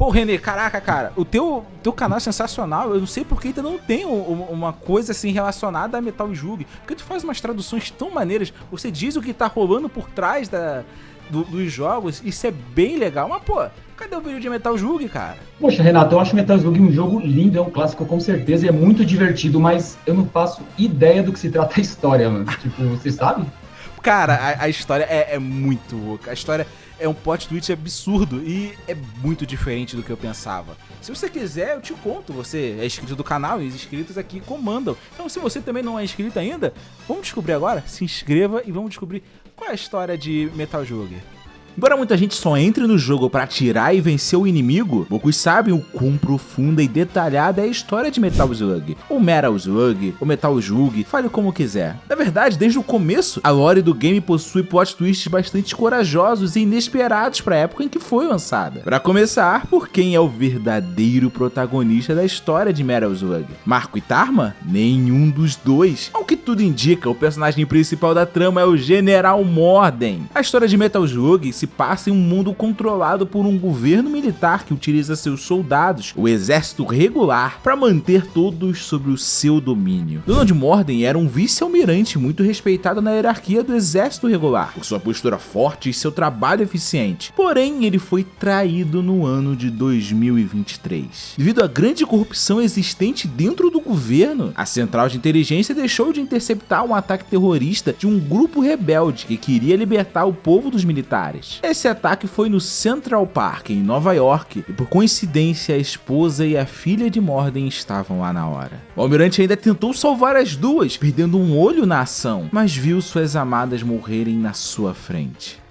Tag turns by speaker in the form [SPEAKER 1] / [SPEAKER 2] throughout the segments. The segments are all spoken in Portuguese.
[SPEAKER 1] Pô, Renê, caraca, cara, o teu canal é sensacional. Eu não sei por que ainda não tem uma coisa assim relacionada a Metal Slug. Porque tu faz umas traduções tão maneiras. Você diz o que tá rolando por trás dos jogos. Isso é bem legal. Mas, pô, cadê o vídeo de Metal Slug, cara?
[SPEAKER 2] Poxa, Renato, eu acho Metal Slug um jogo lindo, é um clássico com certeza, e é muito divertido, mas eu não faço ideia do que se trata a história, mano. Tipo, você sabe?
[SPEAKER 1] Cara, a história é muito louca. A história é um plot twist absurdo e é muito diferente do que eu pensava. Se você quiser, eu te conto. Você é inscrito do canal e os inscritos aqui comandam. Então, se você também não é inscrito ainda, vamos descobrir agora? Se inscreva e vamos descobrir qual é a história de Metal Slug. Embora muita gente só entre no jogo pra atirar e vencer o inimigo, poucos sabem o quão profunda e detalhada é a história de Metal Slug, ou Metal Slug, ou Metal Slug, fale como quiser. Na verdade, desde o começo, a lore do game possui plot twists bastante corajosos e inesperados pra época em que foi lançada. Pra começar, por quem é o verdadeiro protagonista da história de Metal Slug? Marco e Tarma? Nenhum dos dois. Ao que tudo indica, o personagem principal da trama é o General Morden. A história de Metal Slug se passa em um mundo controlado por um governo militar que utiliza seus soldados, o exército regular, para manter todos sob o seu domínio. Donald Morden era um vice-almirante muito respeitado na hierarquia do exército regular, por sua postura forte e seu trabalho eficiente. Porém, ele foi traído no ano de 2023. Devido à grande corrupção existente dentro do governo, a central de inteligência deixou de interceptar um ataque terrorista de um grupo rebelde que queria libertar o povo dos militares. Esse ataque foi no Central Park, em Nova York, e por coincidência a esposa e a filha de Morden estavam lá na hora. O almirante ainda tentou salvar as duas, perdendo um olho na ação, mas viu suas amadas morrerem na sua frente.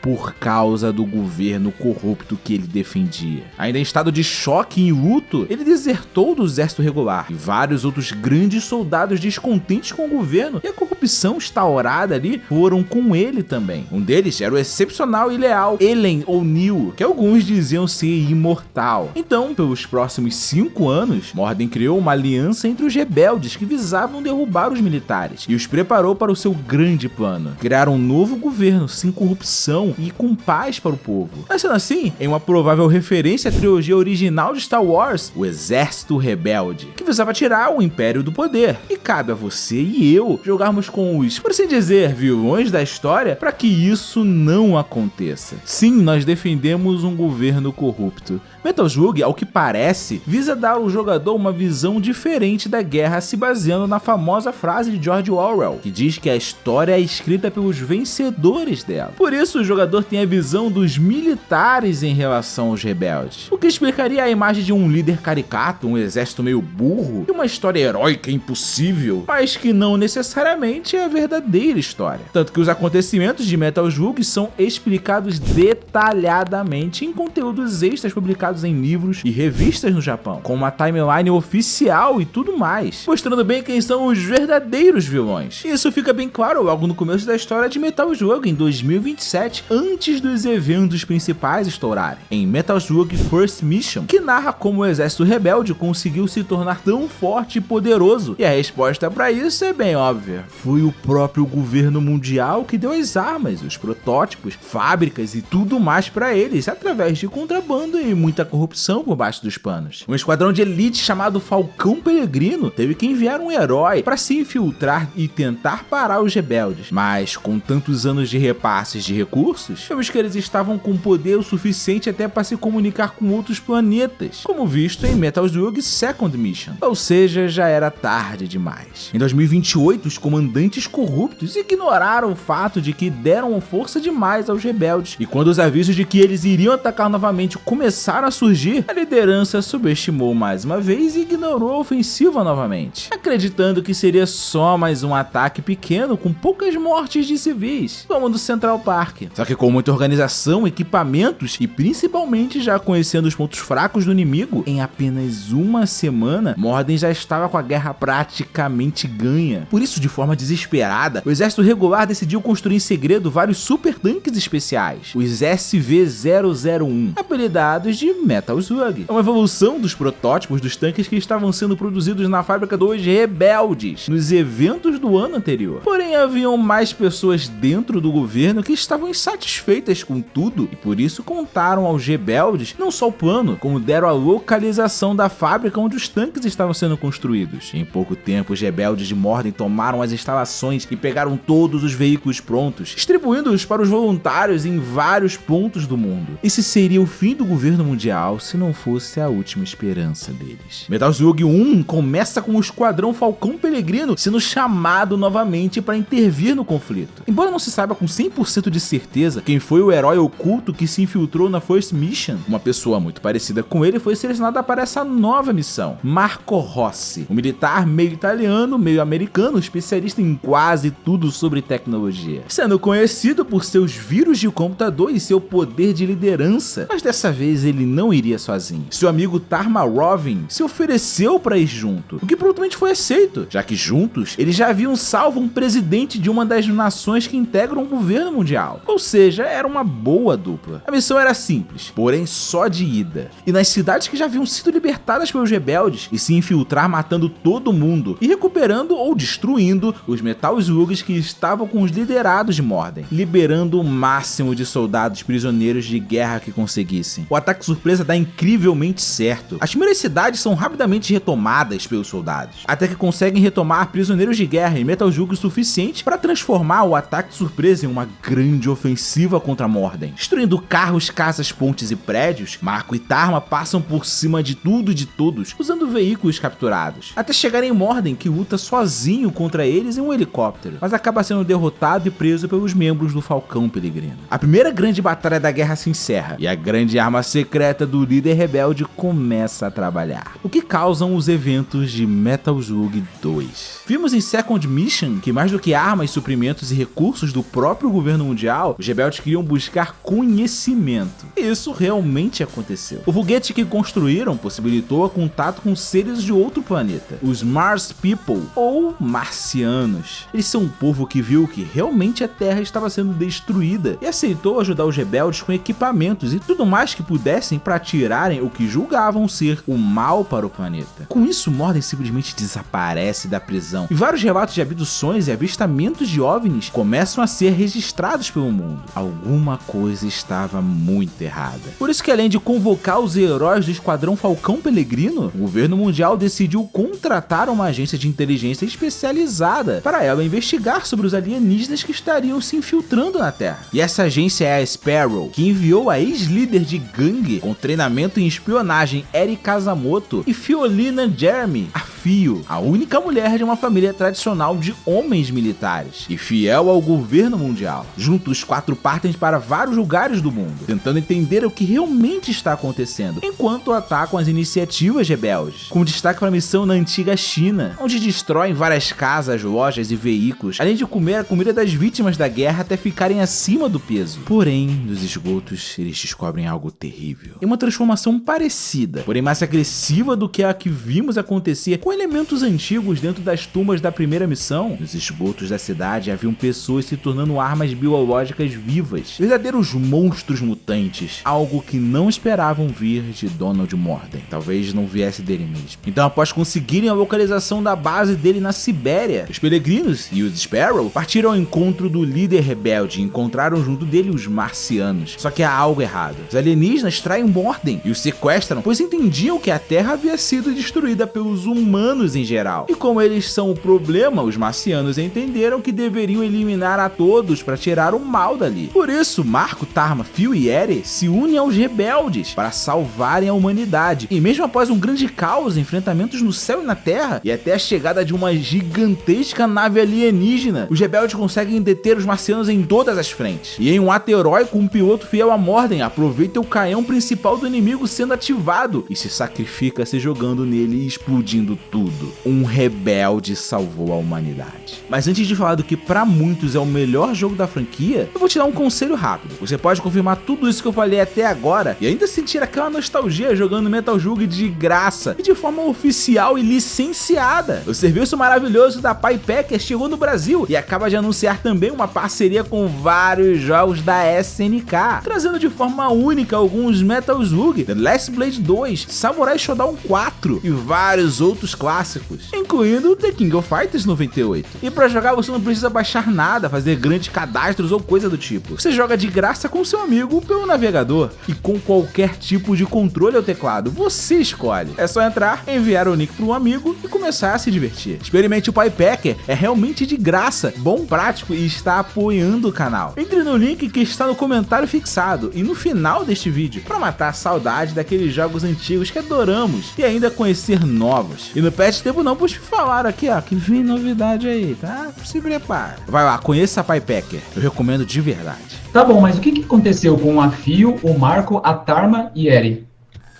[SPEAKER 1] Por causa do governo corrupto que ele defendia. Ainda em estado de choque e luto, ele desertou do exército regular e vários outros grandes soldados descontentes com o governo e a corrupção instaurada ali foram com ele também. Um deles era o excepcional e leal Ellen O'Neill, que alguns diziam ser imortal. Então, pelos próximos 5 anos, Morden criou uma aliança entre os rebeldes que visavam derrubar os militares e os preparou para o seu grande plano: criar um novo governo sem corrupção e com paz para o povo. Mas sendo assim, em uma provável referência à trilogia original de Star Wars, o Exército Rebelde, que visava tirar o Império do poder. E cabe a você e eu jogarmos com os, por assim dizer, vilões da história para que isso não aconteça. Sim, nós defendemos um governo corrupto. Metal Slug, ao que parece, visa dar ao jogador uma visão diferente da guerra, se baseando na famosa frase de George Orwell, que diz que a história é escrita pelos vencedores dela. Por isso, o jogador tem a visão dos militares em relação aos rebeldes, o que explicaria a imagem de um líder caricato, um exército meio burro e uma história heróica impossível, mas que não necessariamente é a verdadeira história. Tanto que os acontecimentos de Metal Slug são explicados detalhadamente em conteúdos extras publicados em livros e revistas no Japão, com uma timeline oficial e tudo mais, mostrando bem quem são os verdadeiros vilões. E isso fica bem claro logo no começo da história de Metal Slug, em 2027, antes dos eventos principais estourarem, em Metal Slug First Mission, que narra como o exército rebelde conseguiu se tornar tão forte e poderoso, e a resposta para isso é bem óbvia: foi o próprio governo mundial que deu as armas, os protótipos, fábricas e tudo mais para eles, através de contrabando e muita corrupção por baixo dos panos. Um esquadrão de elite chamado Falcão Peregrino teve que enviar um herói para se infiltrar e tentar parar os rebeldes, mas com tantos anos de repasses de recursos, vemos que eles estavam com poder o suficiente até para se comunicar com outros planetas, como visto em Metal Slug Second Mission, ou seja, já era tarde demais. Em 2028, os comandantes corruptos ignoraram o fato de que deram força demais aos rebeldes, e quando os avisos de que eles iriam atacar novamente começaram a surgir, a liderança subestimou mais uma vez e ignorou a ofensiva novamente, acreditando que seria só mais um ataque pequeno com poucas mortes de civis, como o do Central Park. Só que com muita organização, equipamentos e principalmente já conhecendo os pontos fracos do inimigo, em apenas uma semana, Morden já estava com a guerra praticamente ganha. Por isso, de forma desesperada, o exército regular decidiu construir em segredo vários super tanques especiais, os SV-001, apelidados de Metal Slug. É uma evolução dos protótipos dos tanques que estavam sendo produzidos na fábrica dos rebeldes nos eventos do ano anterior. Porém, haviam mais pessoas dentro do governo que estavam insatisfeitas com tudo e por isso contaram aos rebeldes não só o plano, como deram a localização da fábrica onde os tanques estavam sendo construídos. Em pouco tempo, os rebeldes de Mordin tomaram as instalações e pegaram todos os veículos prontos, distribuindo-os para os voluntários em vários pontos do mundo. Esse seria o fim do governo mundial se não fosse a última esperança deles. Metal Slug 1 começa com o Esquadrão Falcão Pelegrino sendo chamado novamente para intervir no conflito. Embora não se saiba com 100% de certeza quem foi o herói oculto que se infiltrou na First Mission, uma pessoa muito parecida com ele foi selecionada para essa nova missão: Marco Rossi, um militar meio italiano, meio americano, especialista em quase tudo sobre tecnologia, sendo conhecido por seus vírus de computador e seu poder de liderança. Mas dessa vez ele não iria sozinho. Seu amigo Tarma Rovin se ofereceu para ir junto, o que prontamente foi aceito, já que juntos eles já haviam salvo um presidente de uma das nações que integram o governo mundial. Ou seja, era uma boa dupla. A missão era simples, porém só de ida. E nas cidades que já haviam sido libertadas pelos rebeldes, e se infiltrar matando todo mundo e recuperando ou destruindo os Metal Slugs que estavam com os liderados de Mordin, liberando o máximo de soldados prisioneiros de guerra que conseguissem. O ataque surpresa dá incrivelmente certo. As primeiras cidades são rapidamente retomadas pelos soldados, até que conseguem retomar prisioneiros de guerra e Metal Slug o suficiente para transformar o ataque surpresa em uma grande ofensiva contra Mordin. Destruindo carros, casas, pontes e prédios, Marco e Tarma passam por cima de tudo e de todos, usando veículos capturados, até chegarem em Mordin, que luta sozinho contra eles em um helicóptero, mas acaba sendo derrotado e preso pelos membros do Falcão Pelegrino. A primeira grande batalha da guerra se encerra, e a grande arma secreta do líder rebelde começa a trabalhar, o que causam os eventos de Metal Slug 2. Vimos em Second Mission que mais do que armas, suprimentos e recursos do próprio governo mundial, os rebeldes queriam buscar conhecimento. E isso realmente aconteceu. O foguete que construíram possibilitou o contato com seres de outro planeta, os Mars People, ou marcianos. Eles são um povo que viu que realmente a Terra estava sendo destruída e aceitou ajudar os rebeldes com equipamentos e tudo mais que pudessem para tirarem o que julgavam ser o mal para o planeta. Com isso, Mordin simplesmente desaparece da prisão e vários relatos de abduções e avistamentos de OVNIs começam a ser registrados pelo mundo. Alguma coisa estava muito errada. Por isso que, além de convocar os heróis do Esquadrão Falcão Pelegrino, o governo mundial decidiu contratar uma agência de inteligência especializada para ela investigar sobre os alienígenas que estariam se infiltrando na Terra. E essa agência é a Sparrow, que enviou a ex-líder de gangue com treinamento em espionagem Eri Kazamoto e Fiolina Jeremy, a Fio, a única mulher de uma família tradicional de homens militares e fiel ao governo mundial. Juntos, os quatro partem para vários lugares do mundo, tentando entender o que realmente está acontecendo, enquanto atacam as iniciativas rebeldes, com destaque para a missão na antiga China, onde destroem várias casas, lojas e veículos, além de comer a comida das vítimas da guerra até ficarem acima do peso. Porém, nos esgotos, eles descobrem algo terrível. É uma transformação parecida, porém mais agressiva do que a que vimos acontecer com elementos antigos dentro das tumbas da primeira missão. Nos esgotos da cidade haviam pessoas se tornando armas biológicas vivas, verdadeiros monstros mutantes, algo que não esperavam vir de Donald Mordin. Talvez não viesse dele mesmo. Então, após conseguirem a localização da base dele na Sibéria, os Peregrinos e os Sparrow partiram ao encontro do líder rebelde e encontraram junto dele os marcianos. Só que há algo errado. Os alienígenas traem Mordin e os sequestram, pois entendiam que a Terra havia sido destruída pelos humanos em geral. E como eles são o problema, os marcianos entenderam que deveriam eliminar a todos para tirar o mal dali. Por isso, Marco, Tarma, Fio e Eri se unem aos rebeldes para salvarem a humanidade. E mesmo após um grande caos, enfrentamentos no céu e na terra, e até a chegada de uma gigantesca nave alienígena, os rebeldes conseguem deter os marcianos em todas as frentes. E em um ato heróico, um piloto fiel a Mordin aproveita o canhão principal do inimigo sendo ativado e se sacrifica se jogando nele e explodindo tudo. Um rebelde salvou a humanidade. Mas antes de falar do que pra muitos é o melhor jogo da franquia, eu vou te dar um conselho rápido. Você pode confirmar tudo isso que eu falei até agora e ainda sentir aquela nostalgia jogando Metal Slug de graça e de forma oficial e licenciada. O serviço maravilhoso da Piepacker chegou no Brasil e acaba de anunciar também uma parceria com vários jogos da SNK, trazendo de forma única alguns Metal Slug, The Last Blade 2, Samurai Shodown 4 e vários outros clássicos, incluindo The King of Fighters 98. E pra jogar você não precisa baixar nada, fazer grandes cadastros ou coisa do tipo. Você joga de graça com seu amigo pelo navegador e com qualquer tipo de controle ao teclado, você escolhe. É só entrar, enviar o nick para um amigo e começar a se divertir. Experimente o Piepacker, é realmente de graça, bom, prático e está apoiando o canal. Entre no link que está no comentário fixado e no final deste vídeo para matar a saudade daqueles jogos antigos que adoramos e ainda conhecer novos. E no Pet Tempo não, pois falaram aqui, ó, que vem novidade aí, tá? Se prepara. Vai lá, conheça a Piepacker, eu recomendo de verdade.
[SPEAKER 2] Tá bom, mas o que aconteceu com a Fio, o Marco, a Tarma e Eri?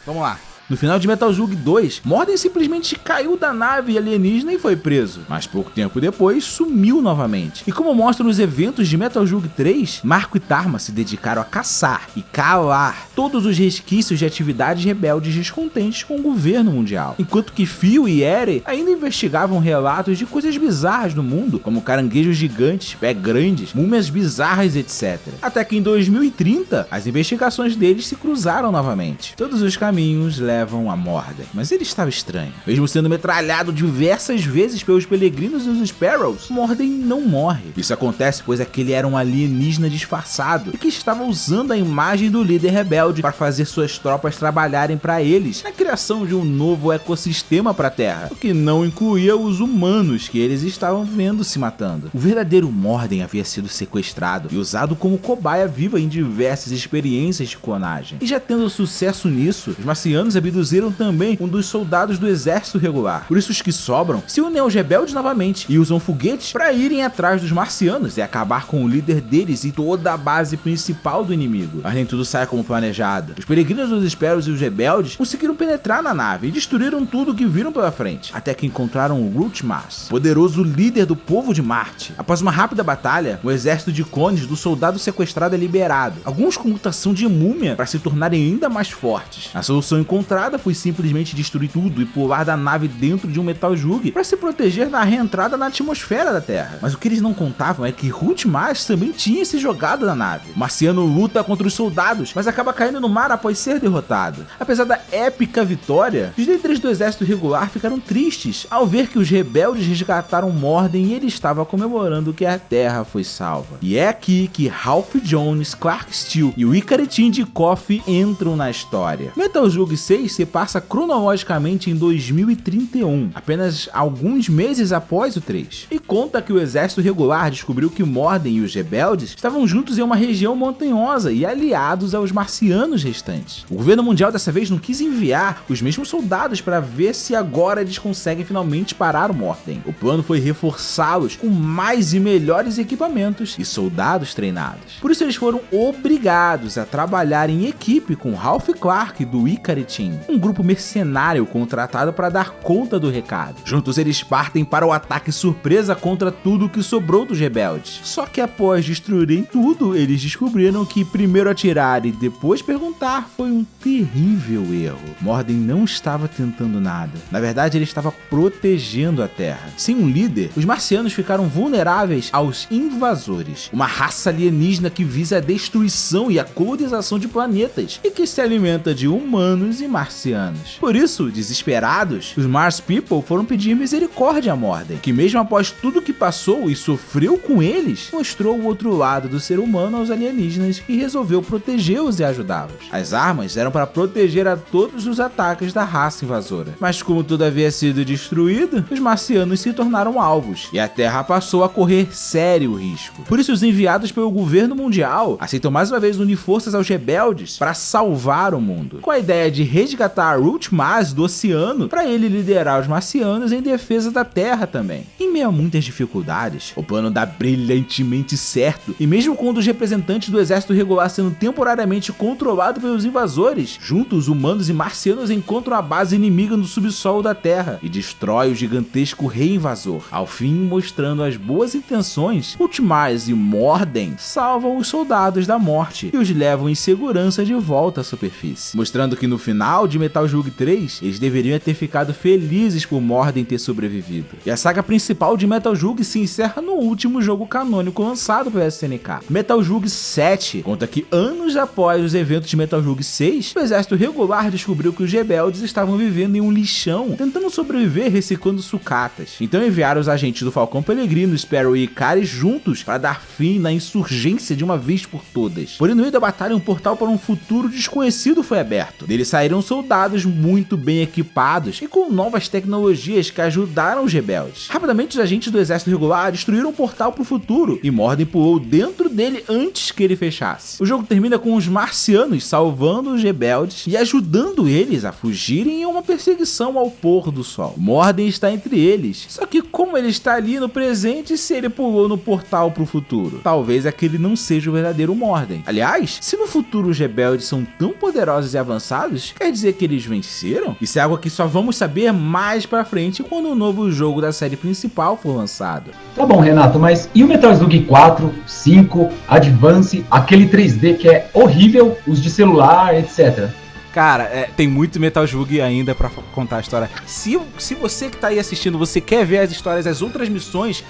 [SPEAKER 1] Vamos lá. No final de Metal Slug 2, Mordin simplesmente caiu da nave alienígena e foi preso. Mas pouco tempo depois, sumiu novamente. E como mostram os eventos de Metal Slug 3, Marco e Tarma se dedicaram a caçar e calar todos os resquícios de atividades rebeldes descontentes com o governo mundial. Enquanto que Fio e Eri ainda investigavam relatos de coisas bizarras no mundo, como caranguejos gigantes, pés grandes, múmias bizarras, etc. Até que em 2030, as investigações deles se cruzaram novamente. Todos os caminhos levam a Mordin, mas ele estava estranho. Mesmo sendo metralhado diversas vezes pelos peregrinos e os Sparrows, Mordin não morre. Isso acontece pois aquele era um alienígena disfarçado e que estava usando a imagem do líder rebelde para fazer suas tropas trabalharem para eles na criação de um novo ecossistema para a Terra, o que não incluía os humanos que eles estavam vendo se matando. O verdadeiro Mordin havia sido sequestrado e usado como cobaia viva em diversas experiências de clonagem. E já tendo sucesso nisso, os marcianos abduziram também um dos soldados do exército regular. Por isso os que sobram se unem aos rebeldes novamente e usam foguetes para irem atrás dos marcianos e acabar com o líder deles e toda a base principal do inimigo. Mas nem tudo sai como planejado. Os peregrinos dos Sparrows e os rebeldes conseguiram penetrar na nave e destruíram tudo que viram pela frente, até que encontraram o Root Mars, poderoso líder do povo de Marte. Após uma rápida batalha, o exército de clones do soldado sequestrado é liberado, alguns com mutação de múmia para se tornarem ainda mais fortes. A solução encontrada foi simplesmente destruir tudo e pular da nave dentro de um Metal Slug para se proteger da reentrada na atmosfera da Terra. Mas o que eles não contavam é que Root Mars também tinha se jogado na nave. O marciano luta contra os soldados, mas acaba caindo no mar após ser derrotado. Apesar da épica vitória, os líderes do exército regular ficaram tristes ao ver que os rebeldes resgataram Mordin e ele estava comemorando que a Terra foi salva. E é aqui que Ralph Jones, Clark Steel e o Ikari Team de KOF entram na história. Metal Slug 6 se passa cronologicamente em 2031, apenas alguns meses após o 3, e conta que o exército regular descobriu que Mordin e os rebeldes estavam juntos em uma região montanhosa e aliados aos marcianos restantes. O governo mundial dessa vez não quis enviar os mesmos soldados para ver se agora eles conseguem finalmente parar o Mordin. O plano foi reforçá-los com mais e melhores equipamentos e soldados treinados. Por isso eles foram obrigados a trabalhar em equipe com Ralph Clark do Ikari Team, um grupo mercenário contratado para dar conta do recado. Juntos eles partem para o ataque surpresa contra tudo que sobrou dos rebeldes. Só que após destruírem tudo, eles descobriram que primeiro atirar e depois perguntar foi um terrível erro. Mordin não estava tentando nada. Na verdade, ele estava protegendo a Terra. Sem um líder, os marcianos ficaram vulneráveis aos invasores, uma raça alienígena que visa a destruição e a colonização de planetas e que se alimenta de humanos e marcianos. Por isso, desesperados, os Mars People foram pedir misericórdia a Mordin, que mesmo após tudo que passou e sofreu com eles, mostrou o outro lado do ser humano aos alienígenas e resolveu protegê-los e ajudá-los. As armas eram para proteger a todos os ataques da raça invasora. Mas como tudo havia sido destruído, os marcianos se tornaram alvos e a Terra passou a correr sério risco. Por isso, os enviados pelo governo mundial aceitam mais uma vez unir forças aos rebeldes para salvar o mundo, com a ideia de resgatar Root Mars do oceano para ele liderar os marcianos em defesa da Terra também. Em meio a muitas dificuldades, o plano dá brilhantemente certo, e mesmo com um dos representantes do exército regular sendo temporariamente controlado pelos invasores, juntos humanos e marcianos encontram a base inimiga no subsolo da Terra e destrói o gigantesco rei invasor. Ao fim, mostrando as boas intenções, Root Mars e Morden salvam os soldados da morte e os levam em segurança de volta à superfície, mostrando que no final de Metal Slug 3, eles deveriam ter ficado felizes por Morden ter sobrevivido. E a saga principal de Metal Slug se encerra no último jogo canônico lançado pela SNK. Metal Slug 7 conta que anos após os eventos de Metal Slug 6, o exército regular descobriu que os rebeldes estavam vivendo em um lixão, tentando sobreviver reciclando sucatas. Então enviaram os agentes do Falcão Pelegrino, Sparrow e Ikaris juntos para dar fim na insurgência de uma vez por todas. Porém, no meio da batalha, um portal para um futuro desconhecido foi aberto. Dele saíram soldados muito bem equipados e com novas tecnologias que ajudaram os rebeldes. Rapidamente, os agentes do exército regular destruíram um portal para o futuro e Morden pulou dentro dele antes que ele fechasse. O jogo termina com os marcianos salvando os rebeldes e ajudando eles a fugirem em uma perseguição ao pôr do sol. Morden está entre eles, só que como ele está ali no presente, se ele pulou no portal para o futuro, talvez aquele não seja o verdadeiro Morden. Aliás, se no futuro os rebeldes são tão poderosos e avançados, quer dizer que eles venceram? Isso é algo que só vamos saber mais pra frente quando o novo jogo da série principal for lançado.
[SPEAKER 2] Tá bom, Renato, mas e o Metal Slug 4, 5, Advance, aquele 3D que é horrível, os de celular, etc.
[SPEAKER 1] Cara, tem muito Metal Slug ainda pra contar a história. Se você que tá aí assistindo, você quer ver as histórias, as outras missões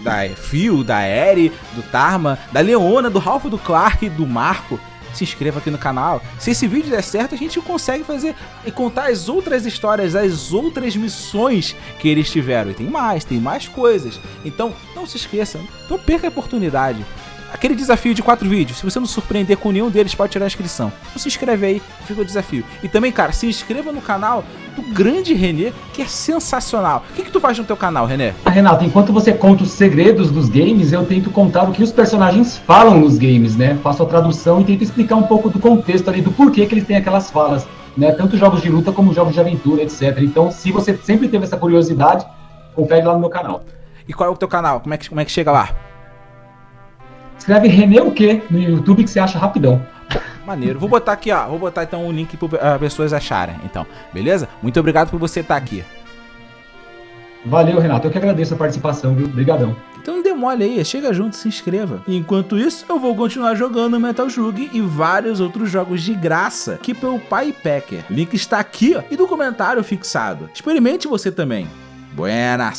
[SPEAKER 1] da Phil, da Eri, do Tarma, da Leona, do Ralph, do Clark, do Marco, se inscreva aqui no canal. Se esse vídeo der certo, a gente consegue fazer e contar as outras histórias, as outras missões que eles tiveram. E tem mais coisas. Então, não se esqueça, não perca a oportunidade. Aquele desafio de 4 vídeos, se você não surpreender com nenhum deles, pode tirar a inscrição. Então se inscreve aí, fica o desafio. E também, cara, se inscreva no canal do grande René, que é sensacional. O que tu faz no teu canal, René?
[SPEAKER 2] Renato, enquanto você conta os segredos dos games, eu tento contar o que os personagens falam nos games, né? Faço a tradução e tento explicar um pouco do contexto ali, do porquê que eles têm aquelas falas, né? Tanto jogos de luta como jogos de aventura, etc. Então, se você sempre teve essa curiosidade, confere lá no meu canal.
[SPEAKER 1] E qual é o teu canal? Como é que chega lá?
[SPEAKER 2] Escreve René o quê no YouTube que você acha rapidão.
[SPEAKER 1] Maneiro. Vou botar aqui, ó. Vou botar então um link para as pessoas acharem. Então, beleza? Muito obrigado por você estar aqui.
[SPEAKER 2] Valeu, Renato. Eu que agradeço a participação, viu? Obrigadão.
[SPEAKER 1] Então não demole aí, chega junto, se inscreva. E enquanto isso, eu vou continuar jogando Metal Slug e vários outros jogos de graça aqui pelo Pai Packer. O link está aqui, ó, e no comentário fixado. Experimente você também. Buenas!